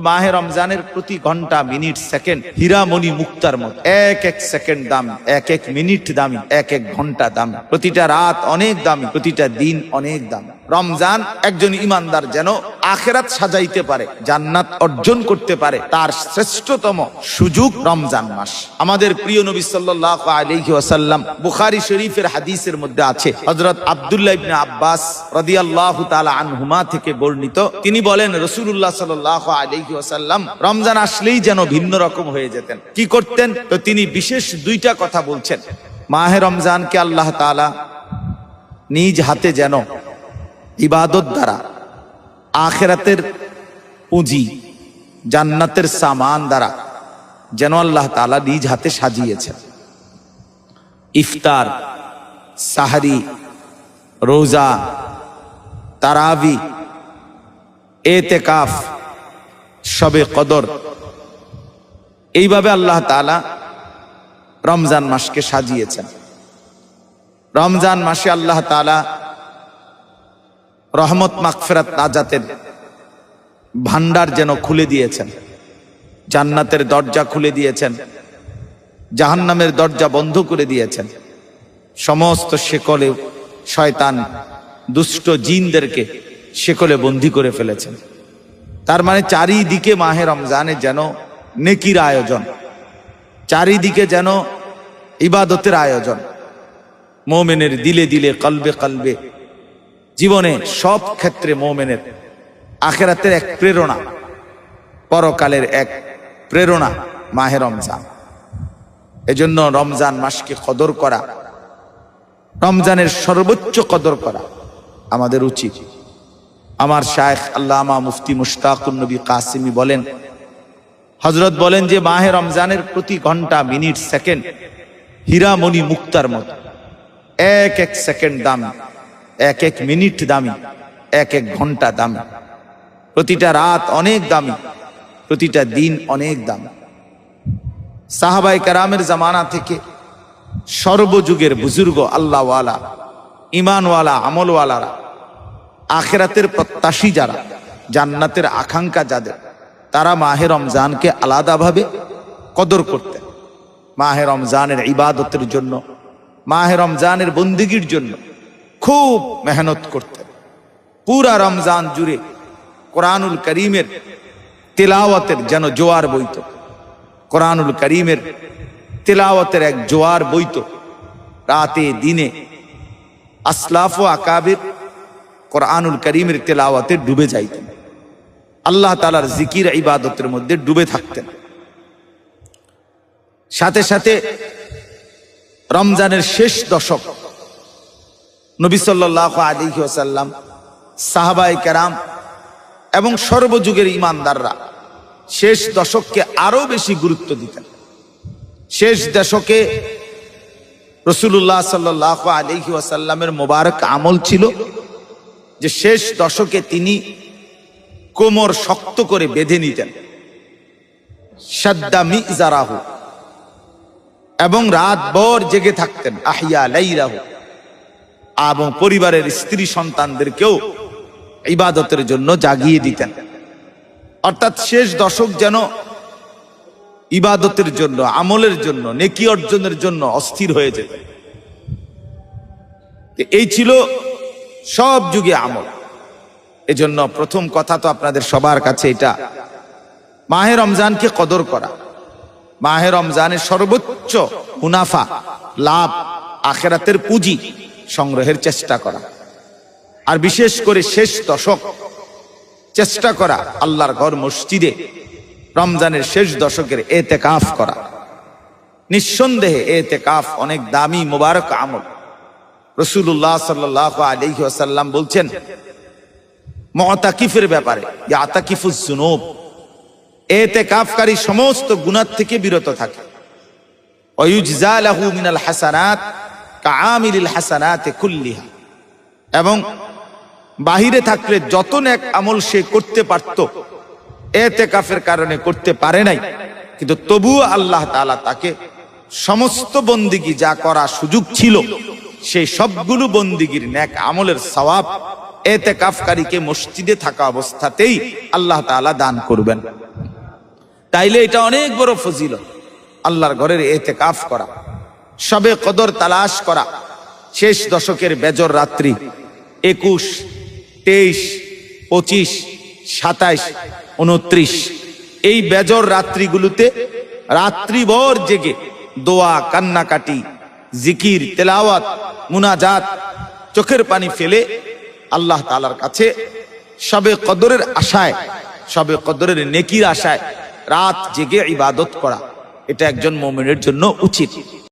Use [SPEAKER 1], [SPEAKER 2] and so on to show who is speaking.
[SPEAKER 1] মাহে রমজানের প্রতি ঘন্টা মিনিট সেকেন্ড হীরামণি মুক্তার মতো, এক এক সেকেন্ড দামি, এক এক মিনিট দামি, এক এক ঘন্টা দামি, প্রতিটা রাত অনেক দামি, প্রতিটা দিন অনেক দামি। রমজান একজন ইমানদার যেন আখিরাত সাজাইতে পারে, জান্নাত অর্জন করতে পারে, তার শ্রেষ্ঠতম সুযোগ রমজান মাস। আমাদের প্রিয় নবী সাল্লাল্লাহু আলাইহি ওয়াসাল্লাম বুখারী শরীফের হাদিসের মধ্যে আছে, হযরত আব্দুল্লাহ ইবনে আব্বাস রাদিয়াল্লাহু তাআলা আনহুমা থেকে বর্ণিত, তিনি বলেন রাসূলুল্লাহ সাল্লাল্লাহু আলাইহি ওয়াসাল্লাম রমজান আসলেই যেন ভিন্ন রকম হয়ে যেতেন। কি করতেন? তো তিনি বিশেষ দুইটা কথা বলছেন। মাহে রমজানকে আল্লাহ তাআলা নিজ হাতে যেন ইবাদত দ্বারা আখিরাতের পুঁজি, জান্নাতের সামান দ্বারা যেন আল্লাহ তাআলা নিজ হাতে সাজিয়েছেন। ইফতার, সাহরি, রোজা, তারাবি, এতেকাফ, শবে কদর, এইভাবে আল্লাহ তাআলা রমজান মাসকে সাজিয়েছেন। রমজান মাসে আল্লাহ তাআলা রহমত, মাগফিরাত, নাজাতের ভান্ডার যেন খুলে দিয়েছেন, জান্নাতের দরজা খুলে দিয়েছেন, জাহান্নামের দরজা বন্ধ করে দিয়েছেন, সমস্ত শেকলে শয়তান দুষ্ট জিনদেরকে শেকলে বন্দী করে ফেলেছেন। তার মানে চারিদিকে মাহে রমজানে যেন নেকির আয়োজন, চারিদিকে যেন ইবাদতের আয়োজন, মুমিনের দিলে দিলে, কলবে কলবে, জীবনে সব ক্ষেত্রে মুমিনের আখিরাতের এক প্রেরণা, পরকালের এক প্রেরণা মাহে রমজান। এজন্য রমজান মাসকে কদর করা, রমজানের সর্বোচ্চ কদর করা আমাদের উচিত। আমার শায়েখ আল্লামা মুফতি মুশতাকুন নবী কাসিমি বলেন, হযরত বলেন যে মাহে রমজানের প্রতি ঘন্টা মিনিট সেকেন্ড হীরামণি মুক্তার মতো, এক এক সেকেন্ড দামি, এক এক মিনিট দামি, এক এক ঘন্টা দামি, প্রতিটা রাত অনেক দামি, প্রতিটা দিন অনেক দামি। সাহাবায়ে কেরামের জামানা থেকে সর্বযুগের বুজুর্গ, আল্লাহওয়ালা, ইমানওয়ালা, আমলওয়ালারা, আখিরাতের প্রত্যাশী যারা, জান্নাতের আকাঙ্ক্ষা যাদের, তারা মাহে রমজানকে আলাদাভাবে কদর করতেন। মাহে রমজানের ইবাদতের জন্য, মাহে রমজানের বন্দেগীর জন্য খুব মেহনত করতেন। পুরা রমজান জুড়ে কোরআনুল করিমের তিলাওয়াতের যেন জোয়ার বইত, কোরআনুল করিমের তিলাওয়াতের এক জোয়ার বইত। রাতে দিনে আসলাফ ও আকাবির কোরআনুল করিমের তিলাওয়াতে ডুবে যাইতেন, আল্লাহ তাআলার জিকির ইবাদতের মধ্যে ডুবে থাকতেন। সাথে সাথে রমজানের শেষ দশক নবী সাল্লাল্লাহু আলাইহি ওয়াসাল্লাম, সাহাবায়ে কেরাম এবং সর্বযুগের ইমানদাররা শেষ দশককে আরো বেশি গুরুত্ব দিতেন। শেষ দশকে রাসূলুল্লাহ সাল্লাল্লাহু আলাইহি ওয়াসাল্লামের মোবারক আমল ছিল যে শেষ দশকে তিনি কোমর শক্ত করে বেঁধে নিতেন, শাদ্দা মিজারাহু, এবং রাতভর জেগে থাকতেন, আহিয়া লাইলাহু, এবং পরিবারের স্ত্রী সন্তানদেরকেও ইবাদতের জন্য জাগিয়ে দিতেন। অর্থাৎ শেষ দশক যেন ইবাদতের জন্য, আমলের জন্য, নেকি অর্জনের জন্য অস্থির হয়ে যেত। এই ছিল সব যুগে আমল। এজন্য প্রথম কথা তো আপনাদের সবার কাছে এটা, মাহে রমজানকে কদর করা, মাহে রমজানের সর্বোচ্চ মুনাফা, লাভ, আখিরাতের পুঁজি সংগ্রহের চেষ্টা করা, আর বিশেষ করে শেষ দশক চেষ্টা করা আল্লাহর ঘর মসজিদে রমজানের শেষ দশকের এতেকাফ করা। নিঃসন্দেহে এতেকাফ অনেক দামি মুবারক আমল। রাসূলুল্লাহ সাল্লাল্লাহু আলাইহি ওয়াসাল্লাম বলছেন মুতাকিফের ব্যাপারে, ইয়াতাকিফুজ যুনুব, এতেকাফকারী সমস্ত গুনাহ থেকে বিরত থাকে। ওয়ায়ুজজা লাহু মিনাল হাসানাত কাআমিলিল হাসানাতি কুল্লিহা, এবং বাহিরে থাকলে যত নেক আমল সে করতে পারত, এতেকাফের কারণে করতে পারে নাই, কিন্তু তবুও আল্লাহ তাআলা তাকে সমস্ত বন্দিগি যা করা সুযোগ ছিল সেই সবগুলো বন্দিগির নেক আমলের সওয়াব এতেকাফকারীকে মসজিদে থাকা অবস্থাতেই আল্লাহ তাআলা দান করবেন। তাইলে এটা অনেক বড় ফজিলত, আল্লাহর ঘরের ইতিকাফ করা, শবে কদর তালাশ করা। শেষ দশকের বেজর রাত্রি 21, 23, 25, 27, 29 এই বেজর রাত্রিগুলোতে রাত্রিভর জেগে দোয়া, কান্নাকাটি, জিকির, তেলাওয়াত, মুনাজাত, চোখের পানি ফেলে আল্লাহ তাআলার কাছে শবে কদরের আশায়, শবে কদরের নেকির আশায় রাত জেগে ইবাদত করা, এটা একজন মুমিনের জন্য উচিত।